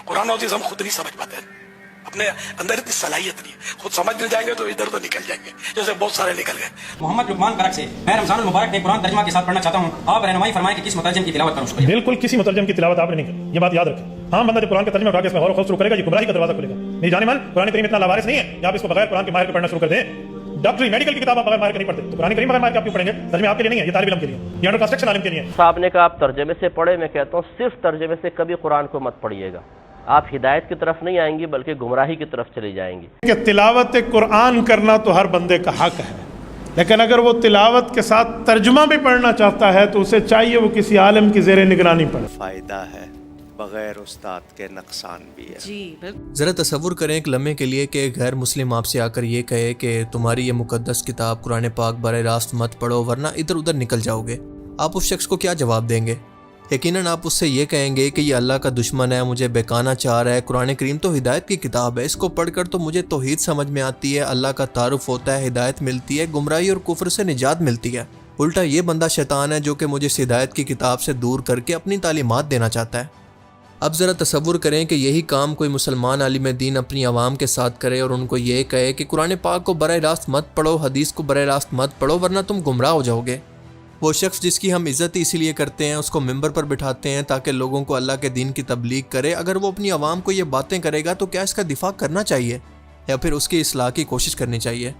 कुरान और हम खुद नहीं समझ पाते हैं, अपने अंदर इतनी सलाहियत नहीं है, खुद समझ नहीं जाएंगे तो इधर उधर निकल जाएंगे, जैसे बहुत सारे निकल गए। मोहम्मद लुकमान करक से मैं रमजान मुबारक में कुरान तर्जमा के साथ पढ़ना चाहता हूँ, आप रहनुमाई फरमाएं कि किस मुतरजम की तिलावत करूँ। बिल्कुल किसी मुतरजम की तिलावत आपने नहीं की, ये बात याद रखें। हाँ, बंदा जब कुरान का तर्जुमा उठा के इसमें गौर शुरू करेगा, ये गुमराही का दरवाजा खुलेगा। नहीं जाने मन, कुरान करीम इतना लावारिस नहीं है कि आप इसको बगैर कुरान के माहिर के पढ़ना शुरू कर दें। डॉक्टरी मेडिकल की किताब आप बगैर माहिर के नहीं पढ़ते, तो कुरान करीम बगैर माहिर के आप क्यों पढ़ेंगे? तर्जुमा आपके लिए नहीं है, ये तालिब इल्म के लिए, ये अंडर कंस्ट्रक्शन आलिम के लिए है। साहब ने कहा आप तर्जमे से पढ़े, मैं कहता हूँ सिर्फ तर्जमे से कभी कुरान को मत पढ़िएगा, आप हिदायत की तरफ नहीं आएंगी बल्कि गुमराही की तरफ चली जाएंगी। कि तिलावत कुरान करना तो हर बंदे का हक है, लेकिन अगर वो तिलावत के साथ तर्जुमा भी पढ़ना चाहता है तो उसे चाहिए वो किसी आलिम की ज़ेरे निगरानी पढ़े। फ़ायदा है, बग़ैर उस्ताद के नुकसान भी है। जी ज़रा तसव्वुर करें एक लम्हे के लिए कि एक गैर मुस्लिम आपसे आकर ये कहे कि तुम्हारी ये मुकद्दस किताब कुरान पाक बराह रास्त मत पढ़ो वरना इधर उधर निकल जाओगे। आप उस शख्स को क्या जवाब देंगे? यकीनन आप उससे ये कहेंगे कि ये अल्लाह का दुश्मन है, मुझे बेकाना चाह रहा है, कुरान करीम तो हिदायत की किताब है, इसको पढ़कर तो मुझे तौहीद समझ में आती है, अल्लाह का तारुफ होता है, हिदायत मिलती है, गुमराही और कुफ्र से निजात मिलती है। उल्टा ये बंदा शैतान है जो कि मुझे इस हिदायत की किताब से दूर करके अपनी तालीमात देना चाहता है। अब ज़रा तसव्वुर करें कि यही काम कोई मुसलमान आलिम दीन अपनी आवाम के साथ करे और उनको ये कहे कि कुरान पाक को बराह रास्त मत पढ़ो, हदीस को बराह रास्त मत पढ़ो वरना तुम गुमराह हो जाओगे। वो शख्स जिसकी हम इज़्ज़त इसीलिए करते हैं, उसको मिंबर पर बिठाते हैं ताकि लोगों को अल्लाह के दीन की तबलीग करे, अगर वो अपनी आवाम को ये बातें करेगा तो क्या इसका दिफा करना चाहिए या फिर उसकी इस्लाह की कोशिश करनी चाहिए?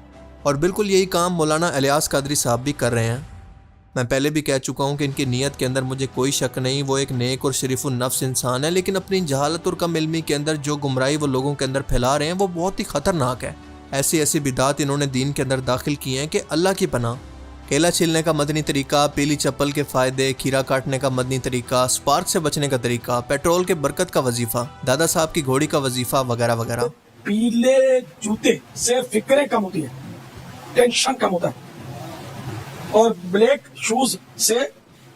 और बिल्कुल यही काम मौलाना इलियास कादरी साहब भी कर रहे हैं। मैं पहले भी कह चुका हूँ कि इनकी नीयत के अंदर मुझे कोई शक नहीं, वो एक नेक और शरीफुन नफ्स इंसान है, लेकिन अपनी जहालत और कम इल्मी के अंदर जो गुमराही वो लोगों के अंदर फैला रहे हैं वो बहुत ही ख़तरनाक है। ऐसी ऐसी बिदात इन्होंने दीन के अंदर दाखिल की हैं कि अल्लाह की पनाह। केला छीलने का मदनी तरीका, पीली चप्पल के फ़ायदे, खीरा काटने का मदनी तरीका, स्पार्क से बचने का तरीका, पेट्रोल के बरकत का वजीफ़ा, दादा साहब की घोड़ी का वजीफ़ा वगैरह वगैरह। पीले जूते से फिक्रें कम होती है, टेंशन कम होता है, और ब्लैक शूज से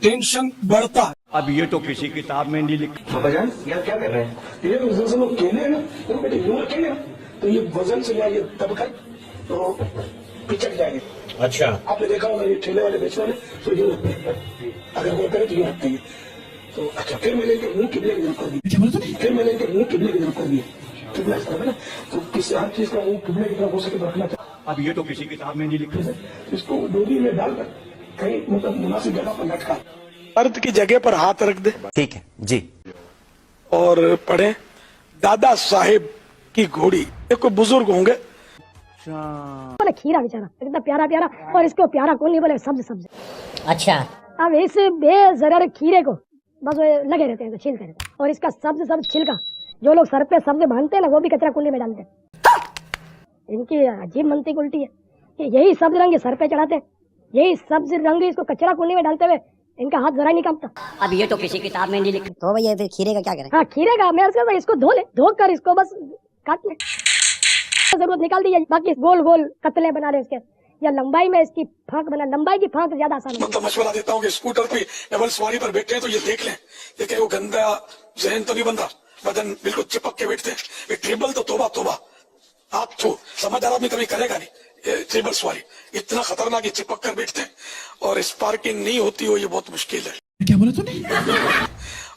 टेंशन बढ़ता है। अब ये तो किसी किताब में नहीं लिखा। भाईजान यार क्या कर रहे हैं? ये वजन केले हैं ना, तो बेटे यूं रखेंगे ना तो ये वजन से ये दबकर तो पिचक जाएंगे। अच्छा, आपने देखा होगा ये ठेले वाले बेचने वाले तो यूं रखते हैं, अगर वो करे तो यूं रखते हैं। तो अच्छा, फिर मैंने इनके मुंह किबले की तरफ कर दिया, फिर मैंने इनके मुंह किबले की तरफ कर दिया, किबला इस तरफ है ना, तो किसी हर चीज का मुंह किबले की तरफ हो सके तो रखना चाहिए। अब ये तो किसी किताब में नहीं लिखा। इसको डोरी में डालकर कहीं मतलब मुनासिब जगह पर लटका, अर्थ की जगह पर हाथ रख दे। ठीक है जी। और पढ़े दादा साहेब की घोड़ी। ये कोई बुजुर्ग होंगे, खीरा बेचारा इतना प्यारा प्यारा, और इसको प्यारा कौन नहीं बोले, सब्ज सब्ज। अच्छा, अब इस बेजरर खीरे को बस लगे रहते हैं, तो छीलते रहते हैं, और इसका सब्ज सब्ज छिलका जो लोग सर पे सब्ज बांधते हैं ना, वो भी कचरा कुंडी में डालते हैं। इनकी अजीब मंतिक उल्टी है कि यही सब्ज रंग सर पे चढ़ाते हैं, यही सब्ज रंग इसको कचरा कुंडी में डालते हुए इनका हाथ जरा नहीं कांपता। अब ये तो किसी किताब में नहीं लिखा। तो भैया फिर खीरे का क्या करें? हाँ, खीरे का मैं इसको धो ले, धो कर इसको बस काट ले, जरूरत निकाल दी, बाकी गोल गोल कतले बना ले इसके, या लंबाई में इसकी फांक बना, लंबाई की फांक ज्यादा आसान है। मतलब मशवरा देता हूँ कि स्कूटर पे डबल सवारी पर बैठे हैं तो ये देख लें कि कहीं वो गंदा जहन तो नहीं बनता, बदन बिल्कुल चिपक के बैठते हैं। ये ट्रिबल तो तोबा तोबा, आप तो समझदार आदमी कभी करेगा नहीं। ये ट्रिबल सवारी इतना खतरनाक, चिपक कर बैठते हैं, और स्पार्किंग नहीं होती हो ये बहुत मुश्किल है। क्या बोला तूने?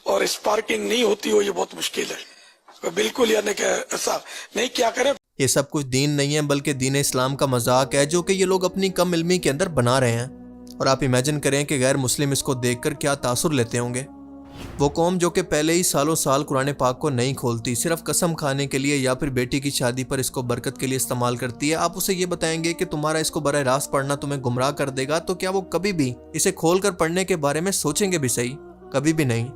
और स्पार्किंग नहीं होती हो ये बहुत मुश्किल है, बिल्कुल। यानी कि ऐसा नहीं, क्या करें। ये सब कुछ दीन नहीं है बल्कि दीन इस्लाम का मजाक है जो कि ये लोग अपनी कम इल्मी के अंदर बना रहे हैं। और आप इमेजिन करें कि गैर मुस्लिम इसको देखकर क्या तासुर लेते होंगे। वो कौम जो कि पहले ही सालों साल कुरान पाक को नहीं खोलती, सिर्फ कसम खाने के लिए या फिर बेटी की शादी पर इसको बरकत के लिए इस्तेमाल करती है, आप उसे ये बताएंगे कि तुम्हारा इसको बराह रास्त पढ़ना तुम्हें गुमराह कर देगा, तो क्या वो कभी भी इसे खोल कर पढ़ने के बारे में सोचेंगे भी सही? कभी भी नहीं।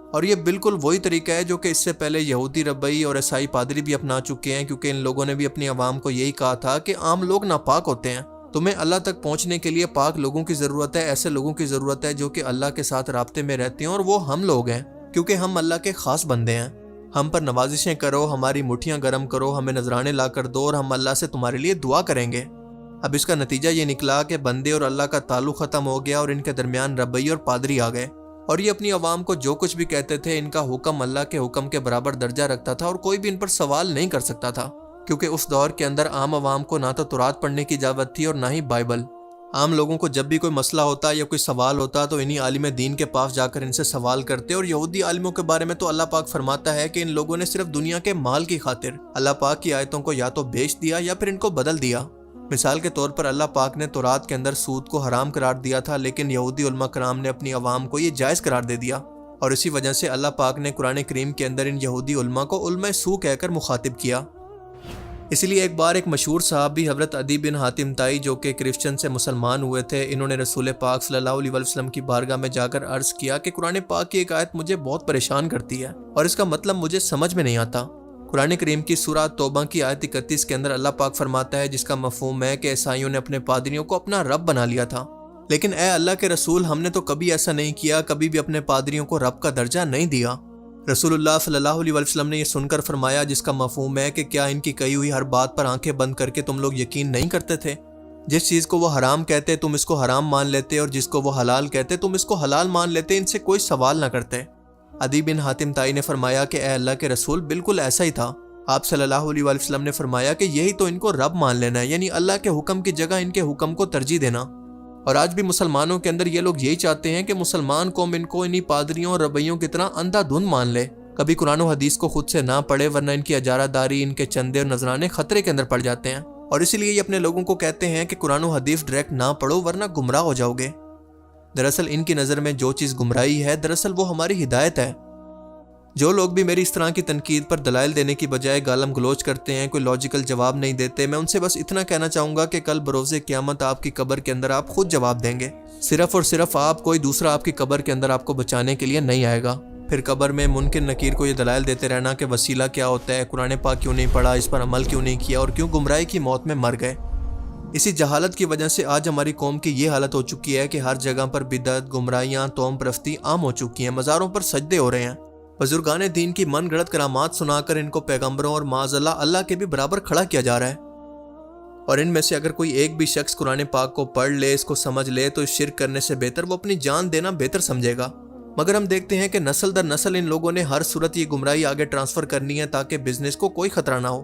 और ये बिल्कुल वही तरीका है जो कि इससे पहले यहूदी रब्बई और ईसाई पादरी भी अपना चुके हैं, क्योंकि इन लोगों ने भी अपनी आवाम को यही कहा था कि आम लोग नापाक होते हैं, तुम्हें अल्लाह तक पहुंचने के लिए पाक लोगों की ज़रूरत है, ऐसे लोगों की ज़रूरत है जो कि अल्लाह के साथ राब्ते में रहते हैं, और वो हम लोग हैं, क्योंकि हम अल्लाह के ख़ास बंदे हैं। हम पर नवाजिशें करो, हमारी मुठ्ठियाँ गर्म करो, हमें नजराने ला कर दो, और हम अल्लाह से तुम्हारे लिए दुआ करेंगे। अब इसका नतीजा ये निकला कि बंदे और अल्लाह का ताल्लुक़ ख़त्म हो गया और इनके दरमियान रब्बई और पादरी आ गए, और ये अपनी आवाम को जो कुछ भी कहते थे, इनका हुक्म अल्लाह के हुक्म के बराबर दर्जा रखता था, और कोई भी इन पर सवाल नहीं कर सकता था, क्योंकि उस दौर के अंदर आम आवाम को ना तो तौरात पढ़ने की इजाज़त थी और ना ही बाइबल। عام لوگوں کو جب بھی کوئی مسئلہ ہوتا یا کوئی سوال ہوتا تو انہی عالم دین کے پاس جا کر ان سے سوال کرتے، اور یہودی عالموں کے بارے میں تو اللہ پاک فرماتا ہے کہ ان لوگوں نے صرف دنیا کے مال کی خاطر اللہ پاک کی آیتوں کو یا تو بیچ دیا یا پھر ان کو بدل دیا۔ مثال کے طور پر اللہ پاک نے تورات کے اندر سود کو حرام قرار دیا تھا، لیکن یہودی علماء کرام نے اپنی عوام کو یہ جائز قرار دے دیا، اور اسی وجہ سے اللہ پاک نے قرآن کریم کے اندر ان یہودی علماء کو علماء سو کہہ کر مخاطب کیا۔ اسی لیے ایک بار ایک مشہور صحابی حضرت عدی بن حاتم طائی جو کہ کرسچن سے مسلمان ہوئے تھے، انہوں نے رسول پاک صلی اللہ علیہ وسلم کی بارگاہ میں جا کر عرض کیا کہ قرآن پاک کی ایک آیت مجھے بہت پریشان کرتی ہے اور اس کا مطلب مجھے سمجھ میں نہیں آتا۔ قرآن کریم کی سورہ توبہ کی آیت 31 کے اندر اللہ پاک فرماتا ہے، جس کا مفہوم ہے کہ عیسائیوں نے اپنے پادریوں کو اپنا رب بنا لیا تھا، لیکن اے اللہ کے رسول ہم نے تو کبھی ایسا نہیں کیا، کبھی بھی اپنے پادریوں کو رب کا درجہ نہیں دیا۔ رسول اللہ صلی اللہ علیہ وسلم نے یہ سن کر فرمایا، جس کا مفہوم ہے کہ کیا ان کی کہی ہوئی ہر بات پر آنکھیں بند کر کے تم لوگ یقین نہیں کرتے تھے؟ جس چیز کو وہ حرام کہتے تم اس کو حرام مان لیتے، اور جس کو وہ حلال کہتے تم اس کو حلال مان لیتے، ان سے کوئی سوال نہ کرتے۔ عدی بن حاتم طائی نے فرمایا کہ اے اللہ کے رسول بالکل ایسا ہی تھا۔ آپ صلی اللہ علیہ وسلم نے فرمایا کہ یہی تو ان کو رب مان لینا ہے، یعنی اللہ کے حکم کی جگہ ان کے حکم کو ترجیح دینا۔ اور آج بھی مسلمانوں کے اندر یہ لوگ یہی چاہتے ہیں کہ مسلمان قوم ان کو انہی پادریوں اور ربیوں کی طرح اندھا دھند مان لے، کبھی قرآن و حدیث کو خود سے نہ پڑھے، ورنہ ان کی اجارہ داری، ان کے چندے اور نذرانے خطرے کے اندر پڑ جاتے ہیں، اور اسی لیے یہ اپنے لوگوں کو کہتے ہیں کہ قرآن و حدیث ڈائریکٹ نہ پڑھو ورنہ گمراہ ہو جاؤ گے۔ دراصل ان کی نظر میں جو چیز گمراہی ہے دراصل وہ ہماری ہدایت ہے۔ جو لوگ بھی میری اس طرح کی تنقید پر دلائل دینے کی بجائے گالم گلوچ کرتے ہیں، کوئی لاجیکل جواب نہیں دیتے، میں ان سے بس اتنا کہنا چاہوں گا کہ کل بروز قیامت آپ کی قبر کے اندر آپ خود جواب دیں گے، صرف اور صرف آپ، کوئی دوسرا آپ کی قبر کے اندر آپ کو بچانے کے لیے نہیں آئے گا۔ پھر قبر میں منکر نکیر کو یہ دلائل دیتے رہنا کہ وسیلہ کیا ہوتا ہے، قرآن پاک کیوں نہیں پڑھا، اس پر عمل کیوں نہیں کیا، اور کیوں گمراہی کی موت میں مر گئے۔ اسی جہالت کی وجہ سے آج ہماری قوم کی یہ حالت ہو چکی ہے کہ ہر جگہ پر بدعت، گمراہیاں، توم پرستی عام ہو چکی ہیں، مزاروں پر سجدے ہو رہے ہیں، بزرگان دین کی من گڑت کرامات سنا کر ان کو پیغمبروں اور معاذ اللہ کے بھی برابر کھڑا کیا جا رہا ہے۔ اور ان میں سے اگر کوئی ایک بھی شخص قرآن پاک کو پڑھ لے، اس کو سمجھ لے، تو اس شرک کرنے سے بہتر وہ اپنی جان دینا بہتر سمجھے گا۔ مگر ہم دیکھتے ہیں کہ نسل در نسل ان لوگوں نے ہر صورت یہ گمراہی آگے ٹرانسفر کرنی ہے تاکہ بزنس کو کوئی خطرہ نہ ہو۔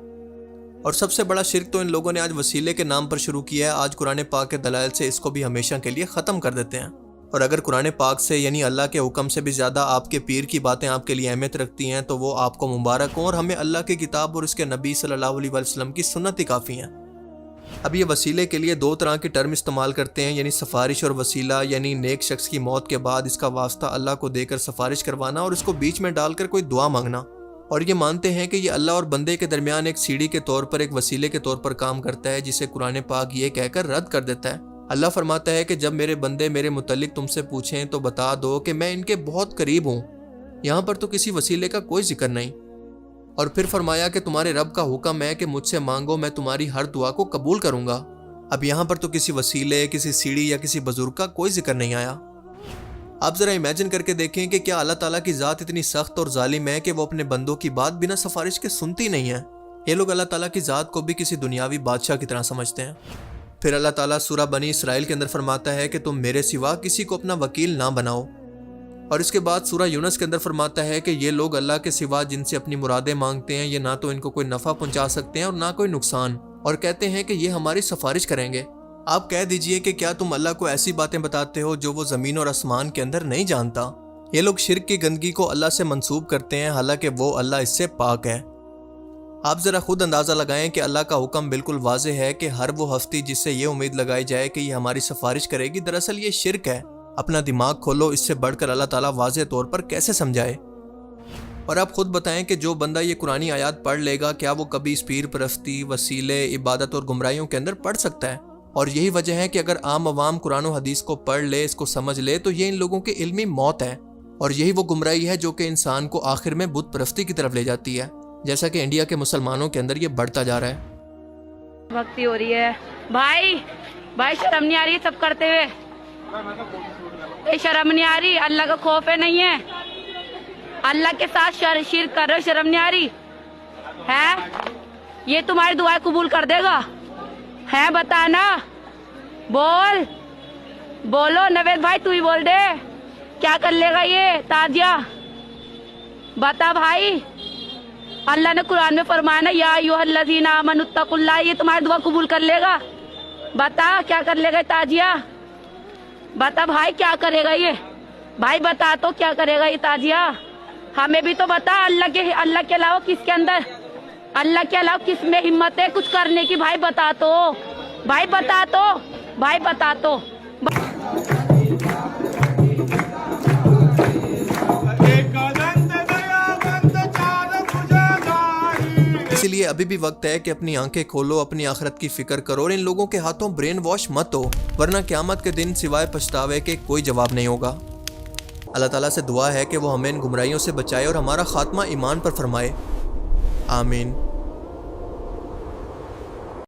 اور سب سے بڑا شرک تو ان لوگوں نے آج وسیلے کے نام پر شروع کیا ہے، آج قرآن پاک کے دلائل سے اس کو بھی ہمیشہ کے لیے ختم کر دیتے ہیں۔ اور اگر قرآن پاک سے یعنی اللہ کے حکم سے بھی زیادہ آپ کے پیر کی باتیں آپ کے لیے اہمیت رکھتی ہیں تو وہ آپ کو مبارک ہوں، اور ہمیں اللہ کی کتاب اور اس کے نبی صلی اللہ علیہ وسلم کی سنت ہی کافی ہیں۔ اب یہ وسیلے کے لیے دو طرح کی ٹرم استعمال کرتے ہیں، یعنی سفارش اور وسیلہ، یعنی نیک شخص کی موت کے بعد اس کا واسطہ اللہ کو دے کر سفارش کروانا اور اس کو بیچ میں ڈال کر کوئی دعا مانگنا، اور یہ مانتے ہیں کہ یہ اللہ اور بندے کے درمیان ایک سیڑھی کے طور پر، ایک وسیلے کے طور پر کام کرتا ہے، جسے قرآن پاک یہ کہہ کر رد کر دیتا ہے۔ اللہ فرماتا ہے کہ جب میرے بندے میرے متعلق تم سے پوچھیں تو بتا دو کہ میں ان کے بہت قریب ہوں۔ یہاں پر تو کسی وسیلے کا کوئی ذکر نہیں، اور پھر فرمایا کہ تمہارے رب کا حکم ہے کہ مجھ سے مانگو، میں تمہاری ہر دعا کو قبول کروں گا۔ اب یہاں پر تو کسی وسیلے، کسی سیڑھی یا کسی بزرگ کا کوئی ذکر نہیں آیا۔ آپ ذرا امیجن کر کے دیکھیں کہ کیا اللہ تعالیٰ کی ذات اتنی سخت اور ظالم ہے کہ وہ اپنے بندوں کی بات بنا سفارش کے سنتی نہیں ہے؟ یہ لوگ اللہ تعالیٰ کی ذات کو بھی کسی دنیاوی بادشاہ کی طرح سمجھتے ہیں۔ پھر اللہ تعالیٰ سورہ بنی اسرائیل کے اندر فرماتا ہے کہ تم میرے سوا کسی کو اپنا وکیل نہ بناؤ، اور اس کے بعد سورہ یونس کے اندر فرماتا ہے کہ یہ لوگ اللہ کے سوا جن سے اپنی مرادیں مانگتے ہیں، یہ نہ تو ان کو کوئی نفع پہنچا سکتے ہیں اور نہ کوئی نقصان، اور کہتے ہیں کہ یہ ہماری سفارش کریں گے۔ آپ کہہ دیجئے کہ کیا تم اللہ کو ایسی باتیں بتاتے ہو جو وہ زمین اور آسمان کے اندر نہیں جانتا؟ یہ لوگ شرک کی گندگی کو اللہ سے منسوب کرتے ہیں، حالانکہ وہ اللہ اس سے پاک ہے۔ آپ ذرا خود اندازہ لگائیں کہ اللہ کا حکم بالکل واضح ہے کہ ہر وہ ہستی جس سے یہ امید لگائی جائے کہ یہ ہماری سفارش کرے گی، دراصل یہ شرک ہے۔ اپنا دماغ کھولو، اس سے بڑھ کر اللہ تعالیٰ واضح طور پر کیسے سمجھائے؟ اور آپ خود بتائیں کہ جو بندہ یہ قرآنی آیات پڑھ لے گا، کیا وہ کبھی اس پیر پرستی، وسیلے، عبادت اور گمراہیوں کے اندر پڑھ سکتا ہے؟ اور یہی وجہ ہے کہ اگر عام عوام قرآن و حدیث کو پڑھ لے، اس کو سمجھ لے، تو یہ ان لوگوں کی علمی موت ہے، اور یہی وہ گمراہی ہے جو کہ انسان کو آخر میں بت پرستی کی طرف لے جاتی ہے، جیسا کہ انڈیا کے مسلمانوں کے اندر یہ بڑھتا جا رہا ہے۔ بھکتی ہو رہی ہے، بھائی شرم نہیں آ رہی سب کرتے ہوئے؟ شرم نہیں آ رہی؟ اللہ کا خوف ہے نہیں ہے؟ اللہ کے ساتھ شرک کر رہے ہو، شرم نہیں آ رہی ہے؟ یہ تمہاری دعائیں قبول کر دے گا؟ ہے بتانا، بولو نوید بھائی، تو ہی بول دے، کیا کر لے گا یہ تاجیہ؟ بتا بھائی، اللہ نے قرآن میں فرمایا نا، یا ایھا الذین آمنوا اتقوا اللہ، یہ تمہاری دعا قبول کر لے گا؟ बता क्या कर लेगा ताजिया, बता भाई क्या करेगा ये, भाई बता तो क्या करेगा ये ताजिया, हमें भी तो बता। अल्लाह के अलावा किसके अंदर, अल्लाह के अलावा किस में हिम्मत है कुछ करने की, भाई बता तो, भाई बता तो, भाई बता तो। इसीलिए अभी भी वक्त है कि अपनी आंखें खोलो, अपनी आखिरत की फिक्र करो और इन लोगों के हाथों ब्रेन वॉश मत हो, वरना क़यामत के दिन सिवाय पछतावे के कोई जवाब नहीं होगा। अल्लाह ताला से दुआ है कि वो हमें इन गुमराहियों से बचाए और हमारा खात्मा ईमान पर फरमाए। आमीन।